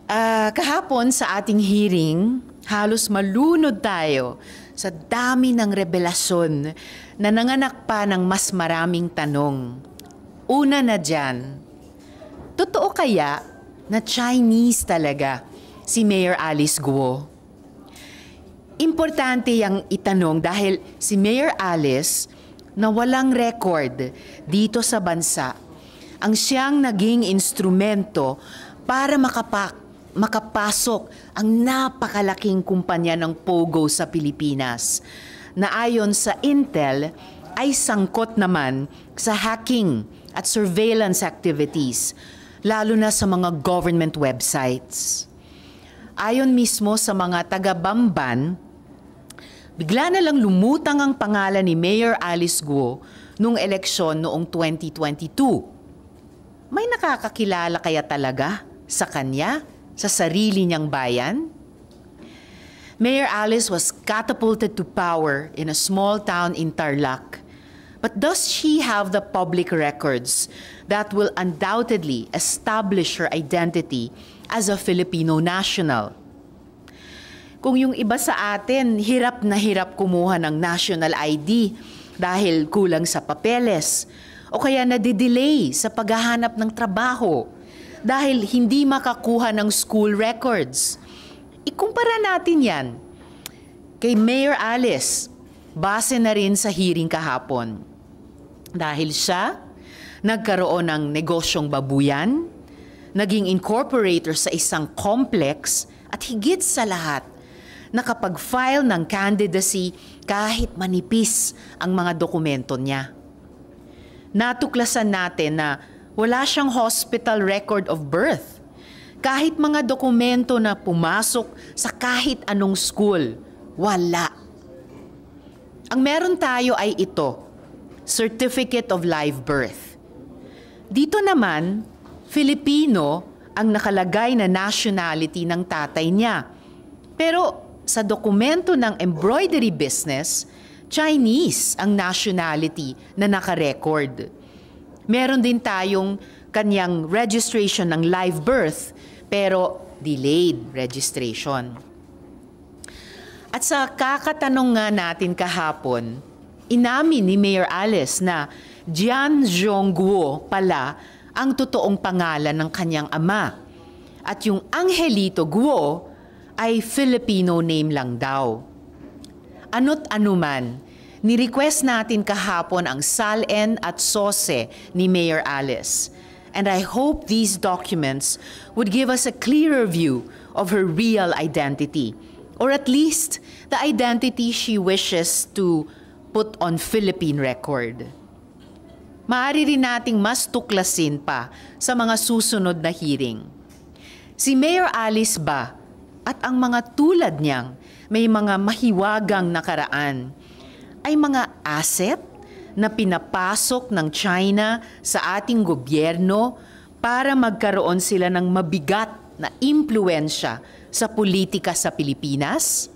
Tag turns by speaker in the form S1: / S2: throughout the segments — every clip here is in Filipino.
S1: Kahapon sa ating hearing, halos malunod tayo sa dami ng revelasyon na nanganak pa ng mas maraming tanong. Una na dyan, totoo kaya na Chinese talaga si Mayor Alice Guo? Importante yang itanong dahil si Mayor Alice na walang record dito sa bansa ang siyang naging instrumento para makapasok ang napakalaking kumpanya ng Pogo sa Pilipinas na ayon sa Intel ay sangkot naman sa hacking at surveillance activities, lalo na sa mga government websites. Ayon mismo sa mga taga-Bamban, bigla na lang lumutang ang pangalan ni Mayor Alice Guo nung eleksyon noong 2022. May nakakakilala kaya talaga sa kanya, sa sarili niyang bayan? Mayor Alice was catapulted to power in a small town in Tarlac. But does she have the public records that will undoubtedly establish her identity as a Filipino national? Kung yung iba sa atin, hirap na hirap kumuha ng national ID dahil kulang sa papeles o kaya nadidelay sa paghahanap ng trabaho dahil hindi makakuha ng school records. Ikumpara natin yan kay Mayor Alice, base na rin sa hearing kahapon. Dahil siya nagkaroon ng negosyong babuyan, naging incorporator sa isang complex at higit sa lahat, nakapag-file ng candidacy kahit manipis ang mga dokumento niya. Natuklasan natin na wala siyang hospital record of birth. Kahit mga dokumento na pumasok sa kahit anong school, wala. Ang meron tayo ay ito, Certificate of Live Birth. Dito naman, Filipino ang nakalagay na nationality ng tatay niya. Pero sa dokumento ng embroidery business, Chinese ang nationality na nakarecord. Meron din tayong kanyang registration ng live birth, pero delayed registration. At sa kakatanong nga natin kahapon, inamin ni Mayor Alice na Jian Zhongguo pala ang totoong pangalan ng kanyang ama. At yung Angelito Guo ay Filipino name lang daw. Ano't anuman, ni-request natin kahapon ang SALN at SOSE ni Mayor Alice. And I hope these documents would give us a clearer view of her real identity, or at least the identity she wishes to put on Philippine record. Maaari rin nating mas tuklasin pa sa mga susunod na hearing. Si Mayor Alice ba at ang mga tulad niyang may mga mahiwagang nakaraan ay mga asset na pinapasok ng China sa ating gobyerno para magkaroon sila ng mabigat na impluwensya sa politika sa Pilipinas?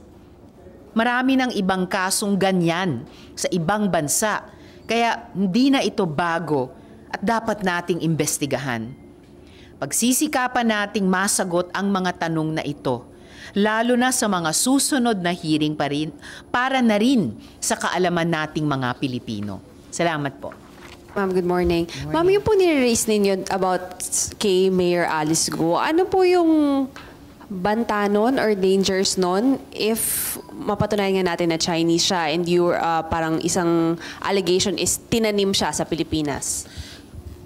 S1: Marami ng ibang kasong ganyan sa ibang bansa, kaya hindi na ito bago at dapat nating imbestigahan. Pagsisikapan nating masagot ang mga tanong na ito, lalo na sa mga susunod na hearing pa rin, para na rin sa kaalaman nating mga Pilipino. Salamat po.
S2: Ma'am, good morning. Ma'am, yung po nire-raise ninyo about kay Mayor Alice Guo, ano po yung banta nun or dangers nun if mapatunayan nga natin na Chinese siya and your parang isang allegation is tinanim siya sa Pilipinas?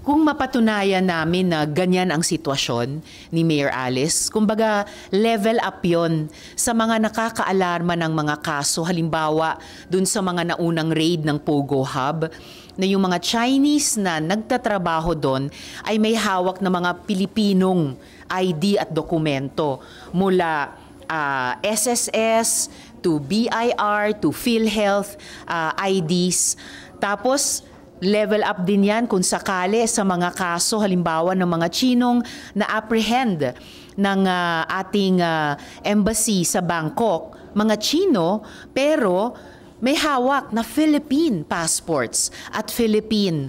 S1: Kung mapatunayan namin na ganyan ang sitwasyon ni Mayor Alice, kumbaga level up yon sa mga nakakaalarma ng mga kaso. Halimbawa, dun sa mga naunang raid ng Pogo Hub, na yung mga Chinese na nagtatrabaho doon ay may hawak na mga Pilipinong ID at dokumento mula SSS to BIR to PhilHealth IDs. Tapos, level up din yan kung sakali sa mga kaso, halimbawa ng mga Chinong na-apprehend ng ating embassy sa Bangkok. Mga Chino, pero may hawak na Philippine passports at Philippine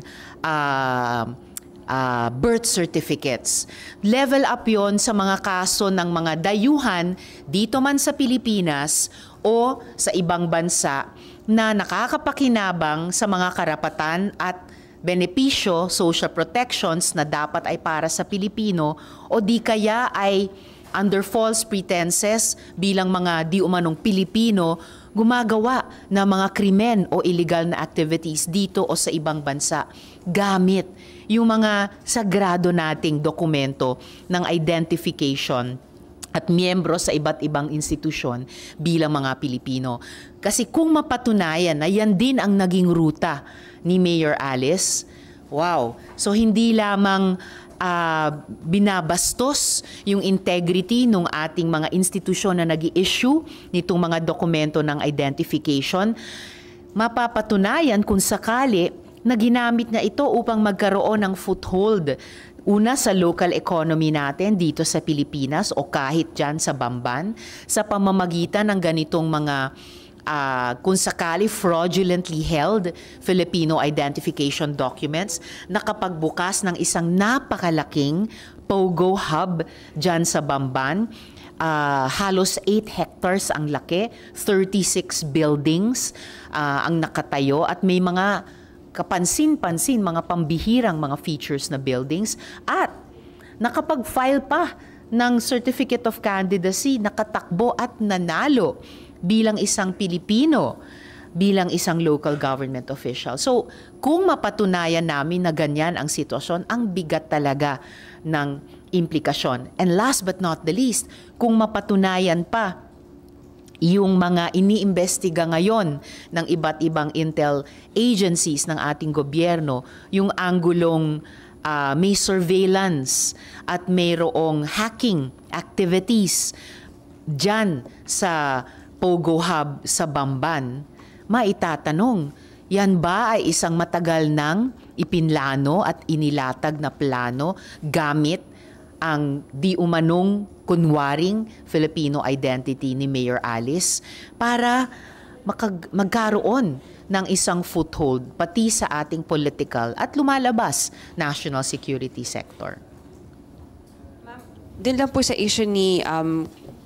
S1: birth certificates. Level up yon sa mga kaso ng mga dayuhan dito man sa Pilipinas o sa ibang bansa na nakakapakinabang sa mga karapatan at benepisyo, social protections na dapat ay para sa Pilipino o di kaya ay under false pretenses bilang mga di umanong Pilipino gumagawa ng mga krimen o illegal na activities dito o sa ibang bansa gamit yung mga sagrado nating dokumento ng identification at miyembro sa iba't ibang institusyon bilang mga Pilipino. Kasi kung mapatunayan na yan din ang naging ruta ni Mayor Alice, wow! So hindi lamang binabastos yung integrity ng ating mga institusyon na nag-i-issue nitong mga dokumento ng identification, mapapatunayan kung sakali na ginamit na ito upang magkaroon ng foothold. Una sa local economy natin dito sa Pilipinas o kahit dyan sa Bamban sa pamamagitan ng ganitong mga kung sakali fraudulently held Filipino identification documents, nakapagbukas ng isang napakalaking POGO hub dyan sa Bamban. Halos 8 hectares ang laki, 36 buildings ang nakatayo at may mga kapansin-pansin, mga pambihirang mga features na buildings at nakapag-file pa ng Certificate of Candidacy, nakatakbo at nanalo bilang isang Pilipino, bilang isang local government official. So, kung mapatunayan namin na ganyan ang sitwasyon, ang bigat talaga ng implikasyon. And last but not the least, kung mapatunayan pa yung mga iniimbestiga ngayon ng iba't ibang intel agencies ng ating gobyerno, yung anggulong may surveillance at mayroong hacking activities dyan sa POGO Hub sa Bamban, maitatanong, yan ba ay isang matagal nang ipinlano at inilatag na plano gamit ang di umanong kunwaring Filipino identity ni Mayor Alice para magkaroon ng isang foothold pati sa ating political at lumalabas national security sector?
S2: Din lang po sa issue ni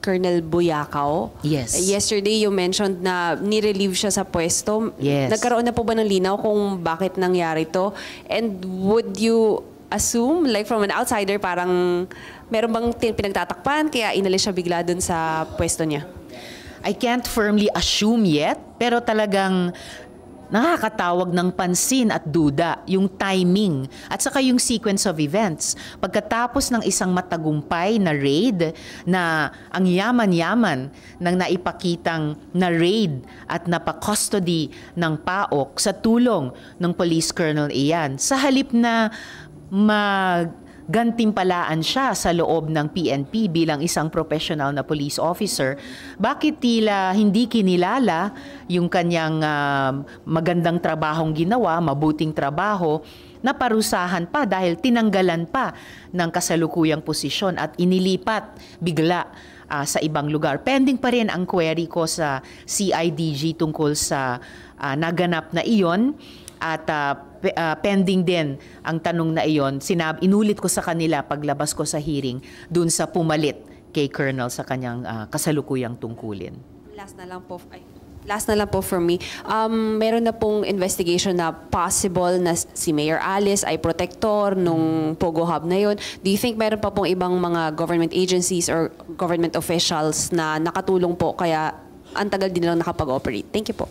S2: Colonel Buyakaw.
S1: Yes.
S2: Yesterday, you mentioned na nirelieve siya sa pwesto.
S1: Yes.
S2: Nagkaroon na po ba ng linaw kung bakit nangyari to? And would you assume, like from an outsider, parang meron bang pinagtatakpan kaya inalis siya bigla dun sa pwesto niya?
S1: I can't firmly assume yet, pero talagang nakakatawag ng pansin at duda yung timing at saka yung sequence of events. Pagkatapos ng isang matagumpay na raid na ang yaman-yaman ng naipakitang na raid at napaka-custody ng PAOK sa tulong ng Police Colonel Ian, sa halip na gantimpalaan siya sa loob ng PNP bilang isang professional na police officer, bakit tila hindi kinilala yung kanyang magandang trabahong ginawa, mabuting trabaho, na parusahan pa dahil tinanggalan pa ng kasalukuyang posisyon at inilipat bigla sa ibang lugar. Pending pa rin ang query ko sa CIDG tungkol sa naganap na iyon. At pending din ang tanong na iyon. Inulit ko sa kanila paglabas ko sa hearing dun sa pumalit kay Colonel sa kanyang kasalukuyang tungkulin.
S2: Last na lang po for me. Meron na pong investigation na possible na si Mayor Alice ay protector nung POGO Hub na yun. Do you think meron pa pong ibang mga government agencies or government officials na nakatulong po kaya ang tagal din lang nakapag-operate? Thank you po.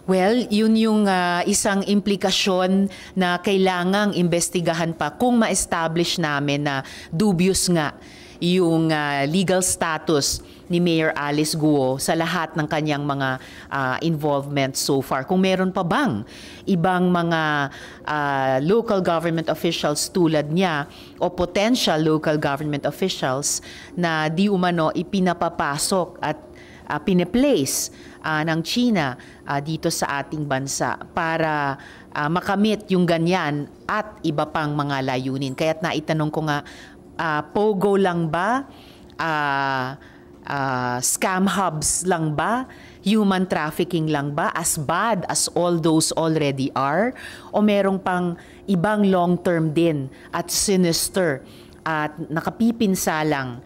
S1: Well, yun yung isang implikasyon na kailangang imbestigahan pa kung ma-establish namin na dubious nga yung legal status ni Mayor Alice Guo sa lahat ng kanyang mga involvement so far. Kung meron pa bang ibang mga local government officials tulad niya o potential local government officials na di umano ipinapapasok at piniplace ng China dito sa ating bansa para makamit yung ganyan at iba pang mga layunin. Kaya't naitanong ko nga, POGO lang ba? Scam hubs lang ba human trafficking lang ba, as bad as all those already are? O merong pang ibang long-term din at sinister at nakapipinsalang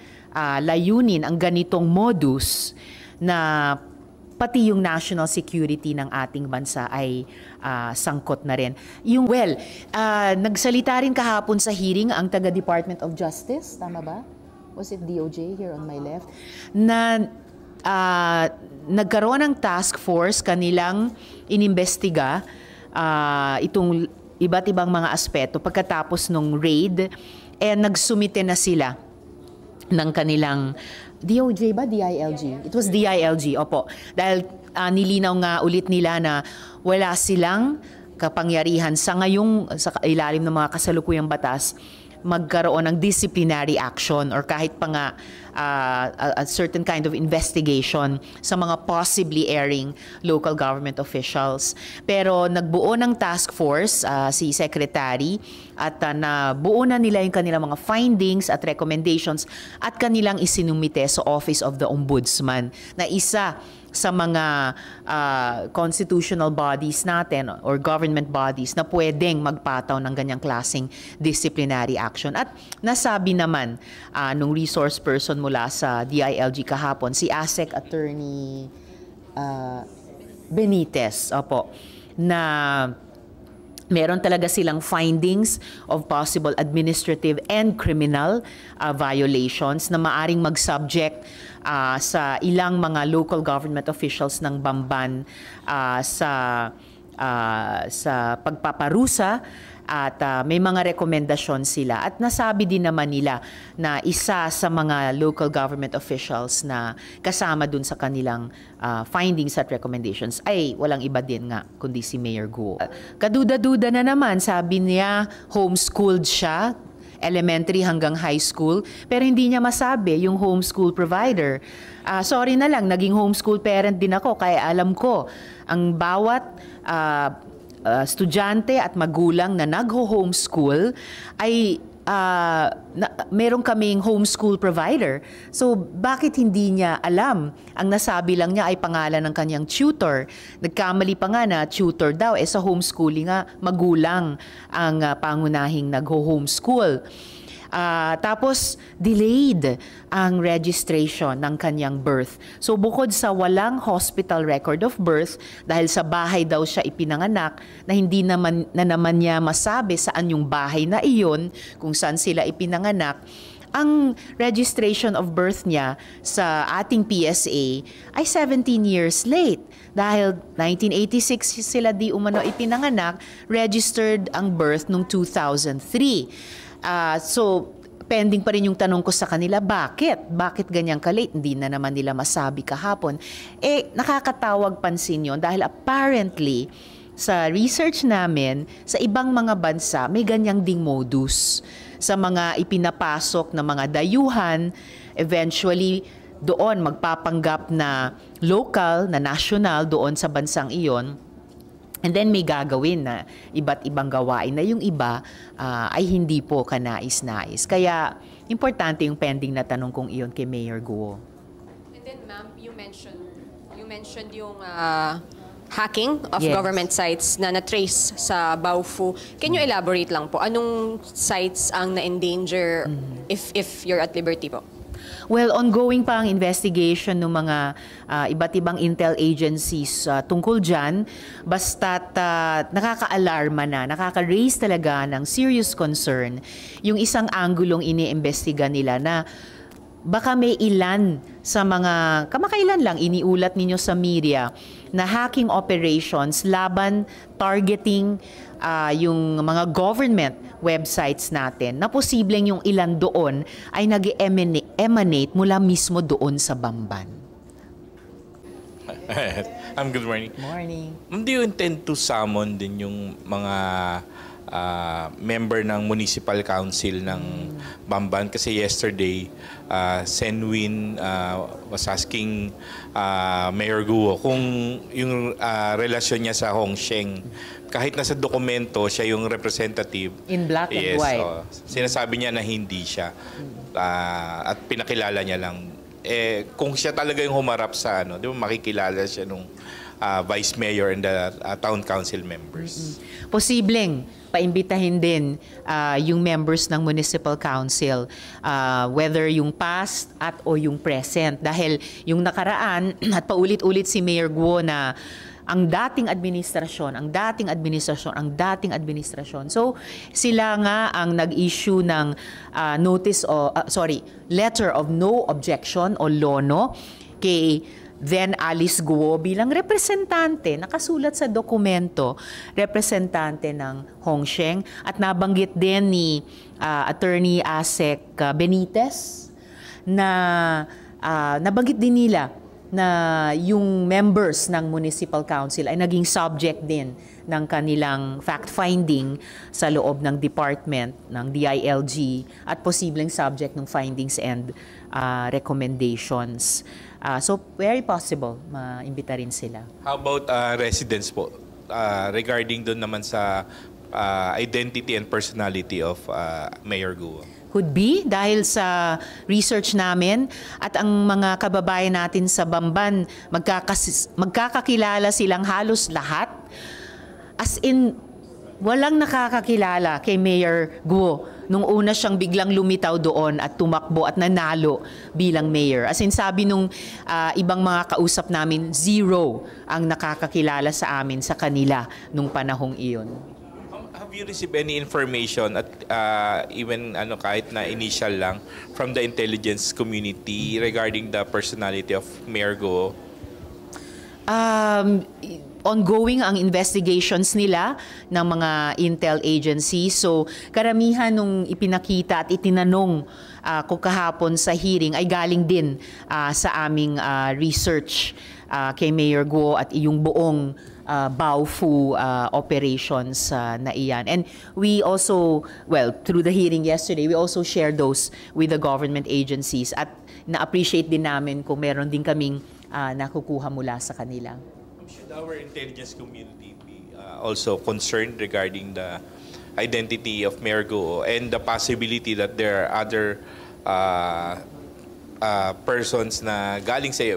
S1: layunin ang ganitong modus na pati yung national security ng ating bansa ay sangkot na rin. Nagsalita rin kahapon sa hearing ang taga-Department of Justice, tama ba? Was it DOJ here on my left? Na nagkaroon ng task force, kanilang inimbestiga itong iba't ibang mga aspeto pagkatapos ng raid, nagsumite na sila ng kanilang DOJ ba? DILG? It was DILG, opo. Dahil nilinaw nga ulit nila na wala silang kapangyarihan sa ilalim ng mga kasalukuyang batas magkaroon ng disciplinary action or kahit pa nga a certain kind of investigation sa mga possibly erring local government officials. Pero nagbuo ng task force si Secretary at nabuo na nila yung kanilang mga findings at recommendations at kanilang isinumite sa Office of the Ombudsman na isa sa mga constitutional bodies natin or government bodies na pwedeng magpataw ng ganyang klaseng disciplinary action. At nasabi naman nung resource person mula sa DILG kahapon, si ASEC Attorney Benitez, na meron talaga silang findings of possible administrative and criminal violations na maaring mag-subject sa ilang mga local government officials ng Bamban sa pagpaparusa at may mga rekomendasyon sila. At nasabi din naman nila na isa sa mga local government officials na kasama dun sa kanilang findings at recommendations ay walang iba din nga kundi si Mayor Guo. Kaduda-duda na naman, sabi niya homeschooled siya, elementary hanggang high school, pero hindi niya masabi yung homeschool provider. Sorry na lang, naging homeschool parent din ako, kaya alam ko ang bawat estudyante at magulang na nag-homeschool ay meron kaming homeschool provider. So, bakit hindi niya alam? Ang nasabi lang niya ay pangalan ng kanyang tutor. Nagkamali pa nga na tutor daw. Sa homeschooling nga, magulang ang pangunahing nag-homeschool. Tapos, delayed ang registration ng kanyang birth. So, bukod sa walang hospital record of birth, dahil sa bahay daw siya ipinanganak, na hindi naman niya masabi saan yung bahay na iyon, kung saan sila ipinanganak, ang registration of birth niya sa ating PSA ay 17 years late. Dahil 1986 sila di umano ipinanganak, registered ang birth noong 2003. So, pending pa rin yung tanong ko sa kanila, bakit? Bakit ganyang ka-late? Hindi na naman nila masabi kahapon. Nakakatawag pansin yon dahil apparently, sa research namin, sa ibang mga bansa, may ganyang ding modus. Sa mga ipinapasok na mga dayuhan, eventually, doon magpapanggap na local, na national, doon sa bansang iyon. And then may gagawin na iba't ibang gawain na yung iba ay hindi po kanais-nais. Kaya importante yung pending na tanong kong iyon kay Mayor Guo.
S2: And then ma'am, you mentioned yung hacking of
S1: Yes.
S2: government sites na na-trace sa Baofu. Can you elaborate lang po? Anong sites ang na-endanger if you're at liberty po?
S1: Well, ongoing pa ang investigation ng mga iba't ibang intel agencies tungkol dyan. Basta't nakaka-alarma na, nakaka-raise talaga ng serious concern yung isang anggulong iniimbestiga nila na baka may ilan sa mga, kamakailan lang iniulat ninyo sa media na hacking operations laban targeting yung mga government websites natin na posibleng yung ilan doon ay nag-emanate mula mismo doon sa Bamban.
S3: Good morning.
S1: Morning.
S3: Do you intend to summon din yung mga member ng Municipal Council ng Bamban? Kasi yesterday, Senwin was asking Mayor Guo kung yung relasyon niya sa Hongsheng. Kahit nasa dokumento, siya yung representative.
S1: In black and white.
S3: Sinasabi niya na hindi siya. At pinakilala niya lang kung siya talaga yung humarap sa ano, di ba makikilala siya nung vice mayor and the town council members.
S1: Posibleng paimbitahin din yung members ng municipal council, whether yung past at o yung present. Dahil yung nakaraan at paulit-ulit si Mayor Guo na ang dating administrasyon. So sila nga ang nag-issue ng letter of no objection o LONO kay then Alice Guo bilang representante, nakasulat sa dokumento, representante ng Hongsheng, at nabanggit din ni Attorney Asek Benitez na nabanggit din nila na yung members ng municipal council ay naging subject din ng kanilang fact-finding sa loob ng department ng DILG at posibleng subject ng findings and recommendations. So, very possible, maimbita rin sila.
S3: How about residents po? Regarding doon naman sa identity and personality of Mayor Guo.
S1: Could be dahil sa research namin at ang mga kababayan natin sa Bamban, magkakakilala silang halos lahat. As in, walang nakakakilala kay Mayor Guo nung una siyang biglang lumitaw doon at tumakbo at nanalo bilang mayor. As in, sabi nung ibang mga kausap namin, zero ang nakakakilala sa amin sa kanila nung panahong iyon.
S3: Have you received any information at even kahit na initial lang from the intelligence community regarding the personality of Mayor Guo?
S1: Ongoing ang investigations nila ng mga intel agencies. So, karamihan nung ipinakita at itinanong ko kahapon sa hearing ay galing din sa aming research kay Mayor Guo at yung buong Baofu operations na iyan. And we also, through the hearing yesterday, we also shared those with the government agencies at na-appreciate din namin kung meron din kaming nakukuha mula sa kanila.
S3: Should our intelligence community be also concerned regarding the identity of Mayor Guo and the possibility that there are other persons na galing sa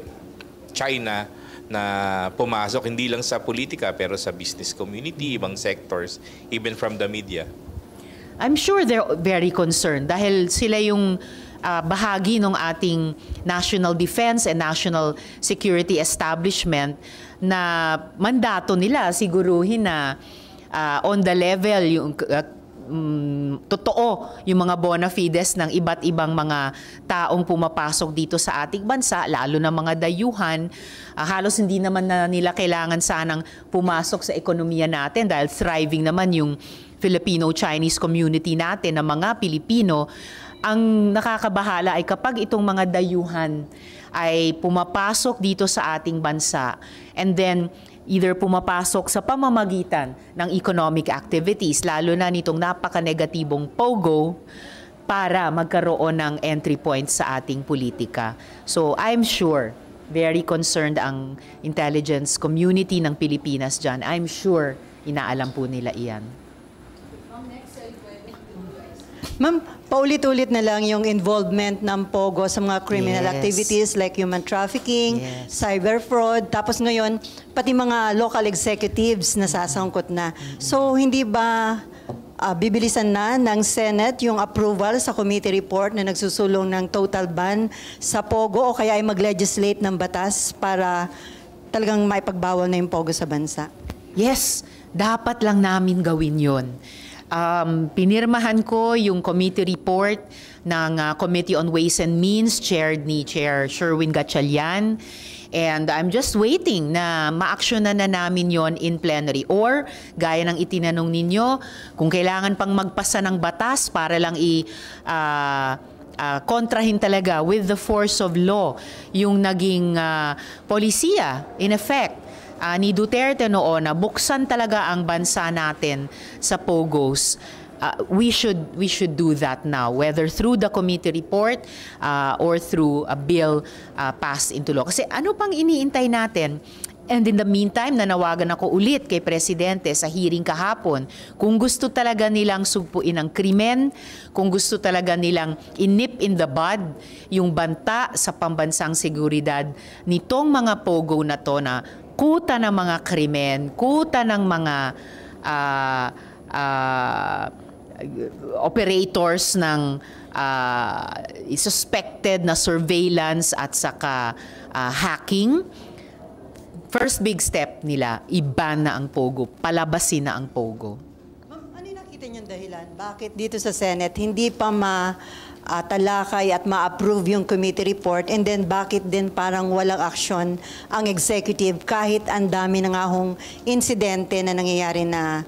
S3: China na pumasok hindi lang sa politika pero sa business community, ibang sectors, even from the media?
S1: I'm sure they're very concerned dahil sila yung bahagi ng ating national defense and national security establishment na mandato nila siguruhin na on the level yung totoo yung mga bona fides ng iba't ibang mga taong pumapasok dito sa ating bansa, lalo na mga dayuhan. Halos hindi naman na nila kailangan sanang pumasok sa ekonomiya natin dahil thriving naman yung Filipino-Chinese community natin na mga Pilipino. Ang nakakabahala ay kapag itong mga dayuhan ay pumapasok dito sa ating bansa and then either pumapasok sa pamamagitan ng economic activities, lalo na nitong napaka-negatibong POGO, para magkaroon ng entry point sa ating politika. So I'm sure, very concerned ang intelligence community ng Pilipinas dyan. I'm sure inaalam po nila iyan.
S4: Ma'am, paulit-ulit na lang yung involvement ng POGO sa mga criminal activities like human trafficking, cyber fraud, tapos ngayon, pati mga local executives nasasangkot na. So, hindi ba bibilisan na ng Senate yung approval sa committee report na nagsusulong ng total ban sa POGO o kaya ay mag-legislate ng batas para talagang maipagbawal na yung POGO sa bansa?
S1: Yes, dapat lang namin gawin yon. Pinirmahan ko yung committee report ng Committee on Ways and Means chaired ni Chair Sherwin Gatchalian, and I'm just waiting na ma-actionan na namin yon in plenary or gaya ng itinanong ninyo, kung kailangan pang magpasa ng batas para lang kontrahin talaga with the force of law yung naging polisiya in effect ni Duterte noon na buksan talaga ang bansa natin sa POGOs. We should do that now, whether through the committee report or through a bill passed into law. Kasi ano pang iniintay natin? And in the meantime, nanawagan ako ulit kay Presidente sa hearing kahapon. Kung gusto talaga nilang sugpuin ang krimen, kung gusto talaga nilang inip in the bud yung banta sa pambansang seguridad nitong mga pogo na to na kuta ng mga krimen, kuta ng mga operators ng suspected na surveillance at saka hacking, first big step nila, i-ban na ang pogo, palabasin na ang pogo.
S4: Ma'am, ano yung nakita niyong dahilan? Bakit dito sa Senate hindi pa talakay at ma-approve yung committee report, and then bakit din parang walang action ang executive kahit ang dami na nga hong insidente na nangyayari na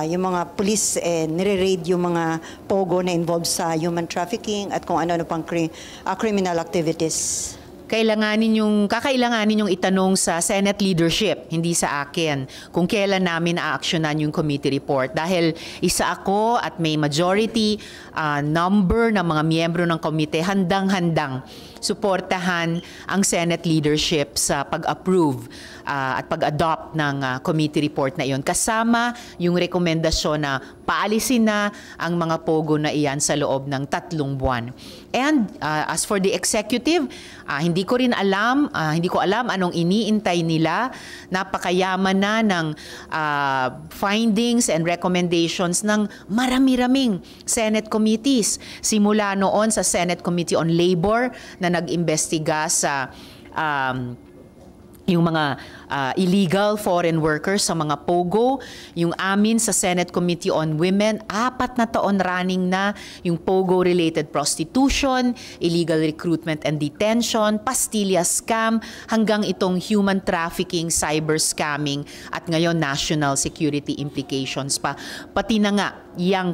S4: yung mga police nire-raid yung mga pogo na involved sa human trafficking at kung ano-ano pang criminal activities?
S1: Kakailanganin yung itanong sa Senate leadership, hindi sa akin, kung kailan namin aaksyonan yung committee report. Dahil isa ako at may majority number ng mga miyembro ng komite handang-handang suportahan ang Senate leadership sa pag-approve at pag-adopt ng committee report na iyon. Kasama yung rekomendasyon na paalisin na ang mga pogo na iyan sa loob ng 3 buwan. And as for the executive, hindi ko alam anong iniintay nila. Napakayaman na ng findings and recommendations ng marami-raming Senate committees. Simula noon sa Senate Committee on Labor na nag-imbestiga sa yung mga illegal foreign workers sa mga POGO, yung amin sa Senate Committee on Women, 4 na taon running na yung POGO-related prostitution, illegal recruitment and detention, pastilla scam, hanggang itong human trafficking, cyber scamming, at ngayon national security implications pa. Pati na nga yung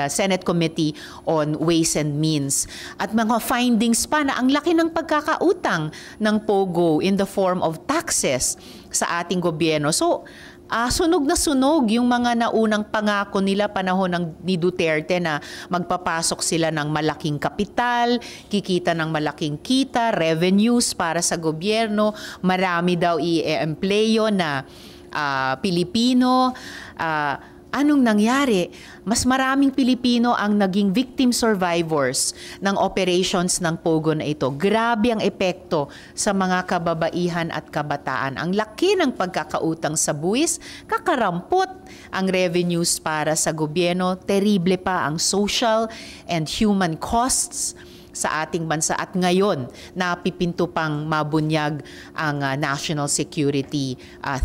S1: Senate Committee on Ways and Means. At mga findings pa na ang laki ng pagkakautang ng POGO in the form of taxes sa ating gobyerno. So, sunog na sunog yung mga naunang pangako nila panahon ni Duterte na magpapasok sila ng malaking kapital, kikita ng malaking kita, revenues para sa gobyerno, marami daw i-empleyo na Pilipino. Anong nangyari? Mas maraming Pilipino ang naging victim survivors ng operations ng POGO na ito. Grabe ang epekto sa mga kababaihan at kabataan. Ang laki ng pagkakautang sa buwis, kakarampot ang revenues para sa gobyerno, terrible pa ang social and human costs sa ating bansa, at ngayon napipinto pang mabunyag ang national security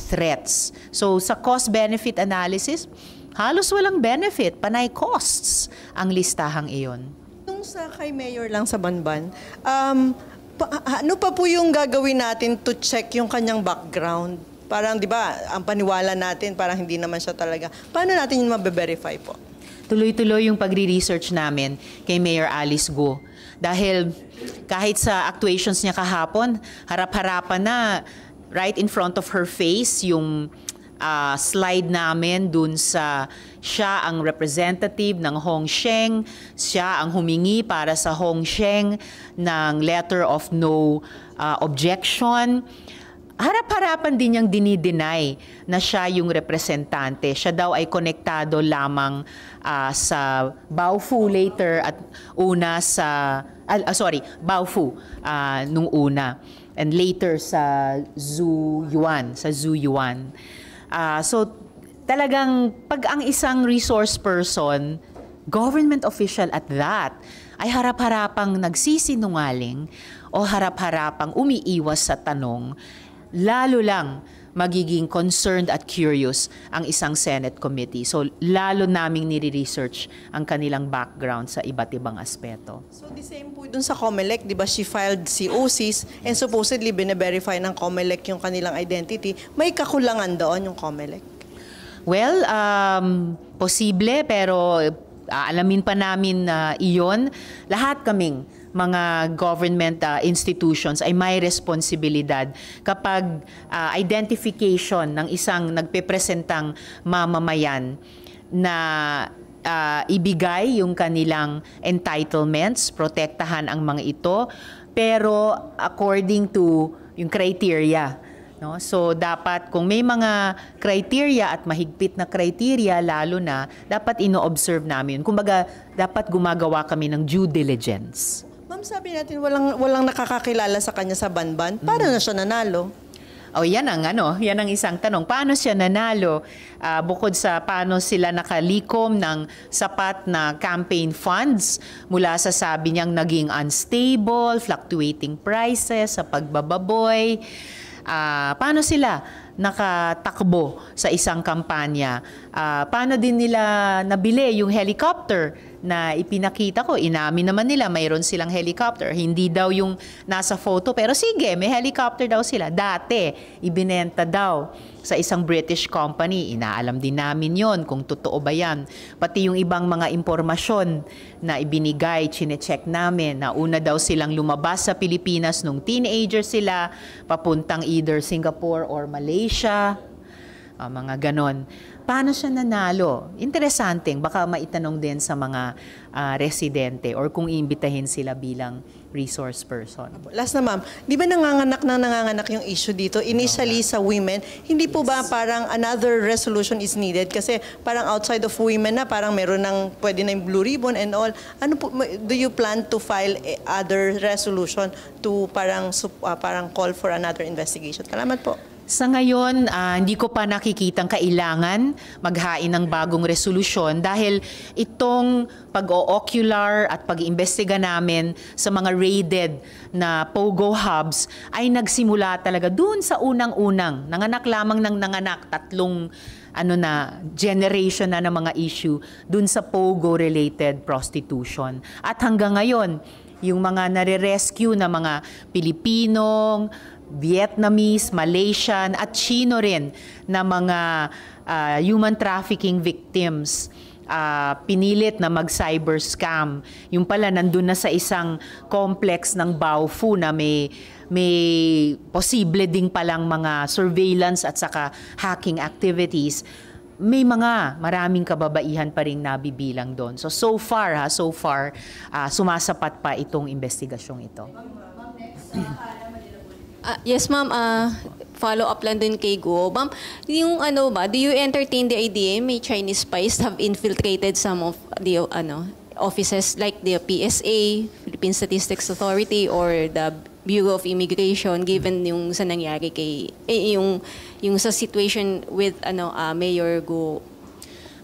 S1: threats. So sa cost-benefit analysis, halos walang benefit, panay costs ang listahang iyon.
S5: Nung sa kay Mayor lang sa Banban, ano pa po yung gagawin natin to check yung kanyang background? Parang, di ba, ang paniwala natin, parang hindi naman siya talaga. Paano natin yung mabe-verify po?
S1: Tuloy-tuloy yung pagre-research namin kay Mayor Alice Go. Dahil kahit sa actuations niya kahapon, harap-harapan na right in front of her face yung slide namin dun sa siya ang representative ng Hong Sheng, siya ang humingi para sa Hong Sheng ng letter of no objection. Harap-harapan din niyang dinideny na siya yung representante. Siya daw ay konektado lamang sa Baofu later at una sa, Baofu nung una. And later sa Zhu Yuan. So talagang pag ang isang resource person, government official at that, ay harap-harapang nagsisinungaling o harap-harapang umiiwas sa tanong, lalo lang magiging concerned at curious ang isang Senate committee. So, lalo naming nire-research ang kanilang background sa iba't ibang aspeto.
S5: So, the same po dun sa COMELEC, di ba, she filed COCs and supposedly bine-verify ng COMELEC yung kanilang identity. May kakulangan doon yung COMELEC?
S1: Well, posible, pero alamin pa namin iyon. Lahat kaming mga government institutions ay may responsibilidad kapag identification ng isang nagpepresentang mamamayan na ibigay yung kanilang entitlements, protektahan ang mga ito, pero according to yung criteria No? So dapat kung may mga criteria at mahigpit na criteria lalo na, dapat ino-observe namin. Kumbaga, dapat gumagawa kami ng due diligence.
S5: Ma'am, sabi natin walang nakakakilala sa kanya sa Banban. Paano na siya nanalo?
S1: Yan ang isang tanong. Paano siya nanalo? Bukod sa paano sila nakalikom ng sapat na campaign funds mula sa sabi niyang naging unstable, fluctuating prices sa pagbababoy. Paano sila nakatakbo sa isang kampanya? Paano din nila nabili yung helicopter na ipinakita ko? Inamin naman nila mayroon silang helicopter. Hindi daw yung nasa photo, pero sige, may helicopter daw sila. Dati, ibinenta daw sa isang British company. Inaalam din namin yon kung totoo ba yan. Pati yung ibang mga impormasyon na ibinigay, chinecheck namin na una daw silang lumabas sa Pilipinas nung teenager sila, papuntang either Singapore or Malaysia. Mga ganon. Paano siya nanalo? Interesanteng, baka maitanong din sa mga residente or kung iimbitahin sila bilang resource person.
S5: Last na ma'am, di ba nanganganak yung issue dito? Initially sa women, hindi po ba parang another resolution is needed? Kasi parang outside of women na, parang meron ng pwede na yung blue ribbon and all. Ano po, do you plan to file other resolution to parang call for another investigation? Salamat po.
S1: Sa ngayon, hindi ko pa nakikitang kailangan maghain ng bagong resolusyon dahil itong pag-o-ocular at pag-iimbestiga namin sa mga raided na POGO hubs ay nagsimula talaga dun sa unang-unang. Nanganak lamang ng nanganak, tatlong generation na ng mga issue dun sa POGO-related prostitution. At hanggang ngayon, yung mga nare-rescue na mga Pilipinong, Vietnamese, Malaysian at Chino rin na mga human trafficking victims pinilit na mag-cyber scam. Yung pala nandun na sa isang complex ng Baofu na may posible ding palang mga surveillance at saka hacking activities. May maraming kababaihan pa ring nabibilang doon. So far, sumasapat pa itong investigasyong ito.
S6: Yes, ma'am. Follow-up lang din kay Guo. Ma'am, yung do you entertain the idea may Chinese spies have infiltrated some of the offices like the PSA, Philippine Statistics Authority, or the Bureau of Immigration, given yung sa nangyari kay yung sa situation with Mayor Guo?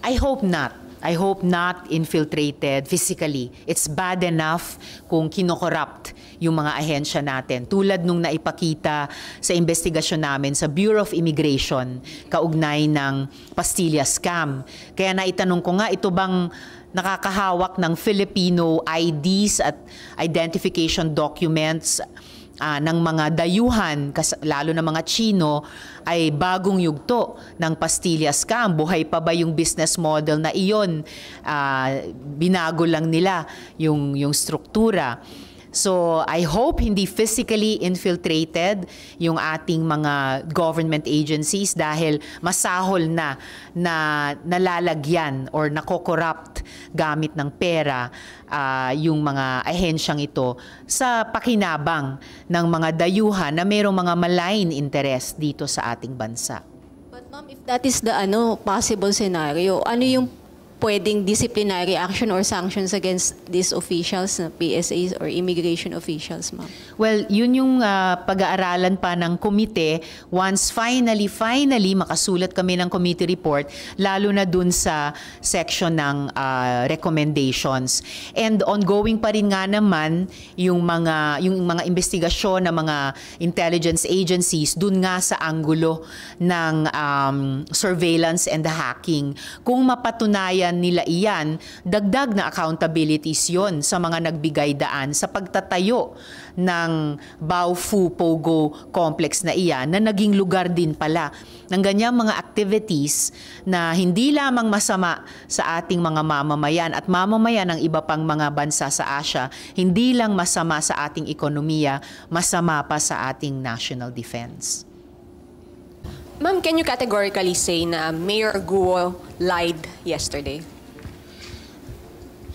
S1: I hope not. I hope not infiltrated physically. It's bad enough kung kinokorrupt yung mga ahensya natin. Tulad nung naipakita sa investigasyon namin sa Bureau of Immigration, kaugnay ng Pastilla scam. Kaya naitanong ko nga, ito bang nakakahawak ng Filipino IDs at identification documents ng mga dayuhan, lalo na mga Chino, ay bagong yugto ng Pastilla scam. Buhay pa ba yung business model na iyon? Binago lang nila yung struktura. So I hope hindi physically infiltrated yung ating mga government agencies dahil masahol na nalalagyan or nakokorrupt gamit ng pera yung mga ahensyang ito sa pakinabang ng mga dayuhan na mayroong mga malign interest dito sa ating bansa.
S6: But ma'am, if that is the possible scenario, ano yung pwedeng disciplinary action or sanctions against these officials, PSAs or immigration officials, ma'am?
S1: Well, yun yung pag-aaralan pa ng komite once finally makasulat kami ng committee report, lalo na dun sa section ng recommendations. And ongoing pa rin nga naman yung mga investigasyon ng mga intelligence agencies dun nga sa anggulo ng surveillance and the hacking. Kung mapatunayan nila iyan, dagdag na accountabilities yon sa mga nagbigay daan sa pagtatayo ng Baofu Pogo complex na iyan na naging lugar din pala ng ganyang mga activities na hindi lamang masama sa ating mga mamamayan at mamamayan ng iba pang mga bansa sa Asia, hindi lang masama sa ating ekonomiya, masama pa sa ating national defense.
S7: Ma'am, can you categorically say na Mayor Guo lied yesterday?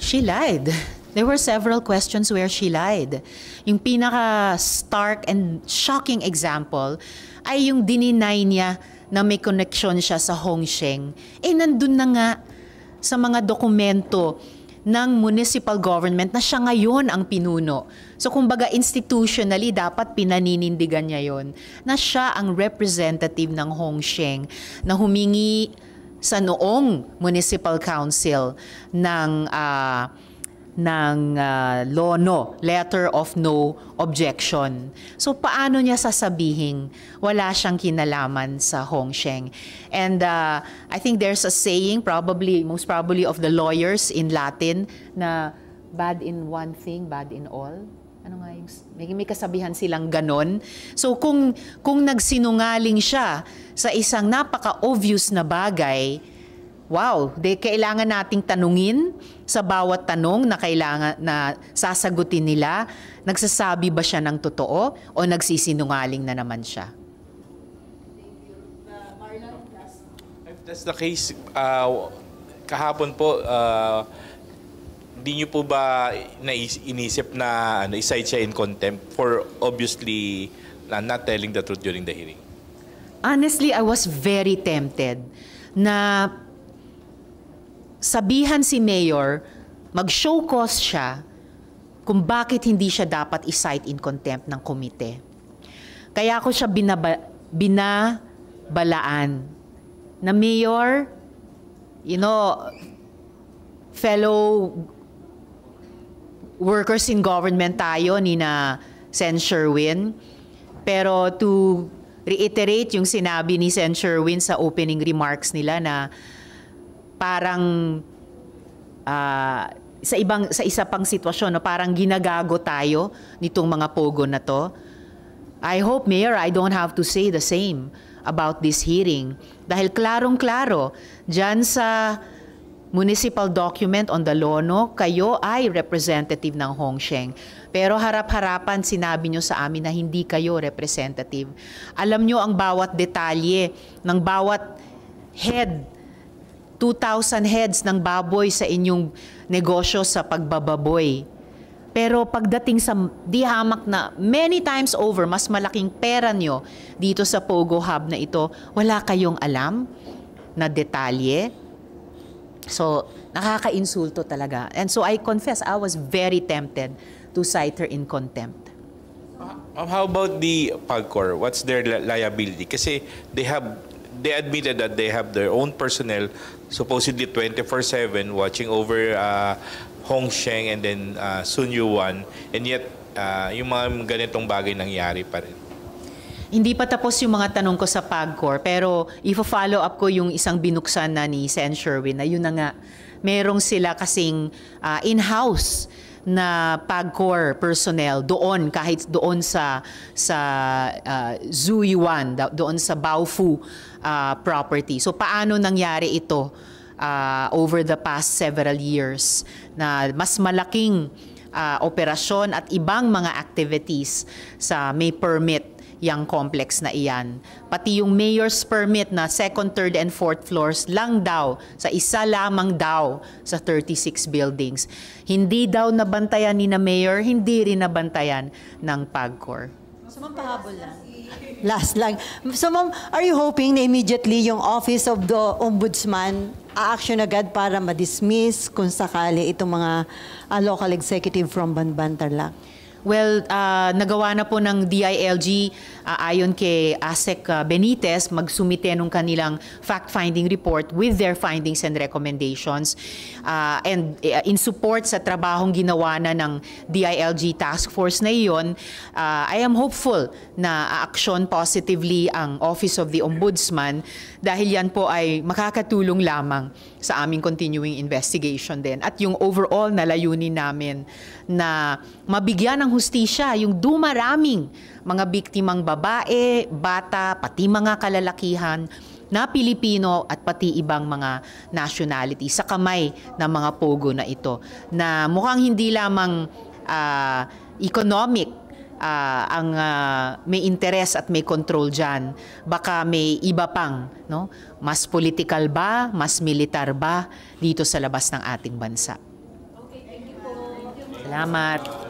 S1: She lied. There were several questions where she lied. Yung pinaka-stark and shocking example ay yung dininay niya na may connection siya sa Hongsheng. Nandun na nga sa mga dokumento ng municipal government na siya ngayon ang pinuno. So kumbaga institutionally dapat pinaninindigan niya yon na siya ang representative ng Hongsheng na humingi sa noong municipal council ng LONO, Letter of No Objection. So paano niya sasabihin wala siyang kinalaman sa Hongsheng? And I think there's a saying, most probably of the lawyers in Latin, na bad in one thing, bad in all. Ano nga yung, may kasabihan silang ganon. So kung nagsinungaling siya sa isang napaka-obvious na bagay, wow, kailangan nating tanungin sa bawat tanong na kailangan na sasagutin nila, nagsasabi ba siya ng totoo o nagsisinungaling na naman siya?
S3: If that's the case, kahapon po, di niyo po ba inisip na i-cite siya in contempt for obviously not telling the truth during the hearing?
S1: Honestly, I was very tempted na sabihan si Mayor, mag-show cause siya kung bakit hindi siya dapat i-cite in contempt ng komite. Kaya ako siya binabalaan na Mayor, fellow workers in government tayo ni na Sen. Sherwin. Pero to reiterate yung sinabi ni Sen. Sherwin sa opening remarks nila na parang sa isa pang sitwasyon, parang ginagago tayo nitong mga pogo na to. I hope, Mayor, I don't have to say the same about this hearing. Dahil klarong-klaro, dyan sa municipal document on the LONO, kayo ay representative ng Hongsheng. Pero harap-harapan sinabi nyo sa amin na hindi kayo representative. Alam nyo ang bawat detalye ng bawat head, 2,000 heads ng baboy sa inyong negosyo sa pagbababoy. Pero pagdating sa di hamak na many times over, mas malaking pera nyo dito sa Pogo Hub na ito, wala kayong alam na detalye. So, nakaka-insulto talaga. And so I confess, I was very tempted to cite her in contempt.
S3: How about the PAGCOR? What's their liability? Kasi they admitted that they have their own personnel, supposedly 24/7, watching over Hongsheng and then Sun Yuan, and yet yung mga ganitong bagay nangyari pa rin.
S1: Hindi pa tapos yung mga tanong ko sa PAGCOR, pero i-follow up ko yung isang binuksan na ni Sen. Sherwin, na yun na nga, merong sila kasing in-house na PAGCOR personnel doon, kahit doon sa Zuyuan, doon sa Baofu property. So paano nangyari ito over the past several years na mas malaking operasyon at ibang mga activities sa may permit yung complex na iyan. Pati yung mayor's permit na second, third, and fourth floors lang daw, sa isa lamang daw sa 36 buildings. Hindi daw nabantayan ni na mayor, hindi rin nabantayan ng PAGCOR.
S4: So, ma'am, pahabol lang. Last lang. So, ma'am, are you hoping na immediately yung Office of the Ombudsman a-action agad para ma-dismiss kung sakali itong mga local executive from Banban, Tarlac?
S1: Well, nagawa na po ng DILG ayon kay ASEC Benitez magsumite ng kanilang fact-finding report with their findings and recommendations. And in support sa trabahong ginawa na ng DILG task force na iyon, I am hopeful na aaksyon positively ang Office of the Ombudsman dahil yan po ay makakatulong lamang sa aming continuing investigation din. At yung overall na layunin namin na mabigyan ng hustisya yung dumaraming mga biktimang babae, bata, pati mga kalalakihan na Pilipino at pati ibang mga nationality sa kamay ng mga pogo na ito. Na mukhang hindi lamang economic ang may interes at may control dyan. Baka may iba pang, no? Mas political ba, mas militar ba dito sa labas ng ating bansa. Salamat.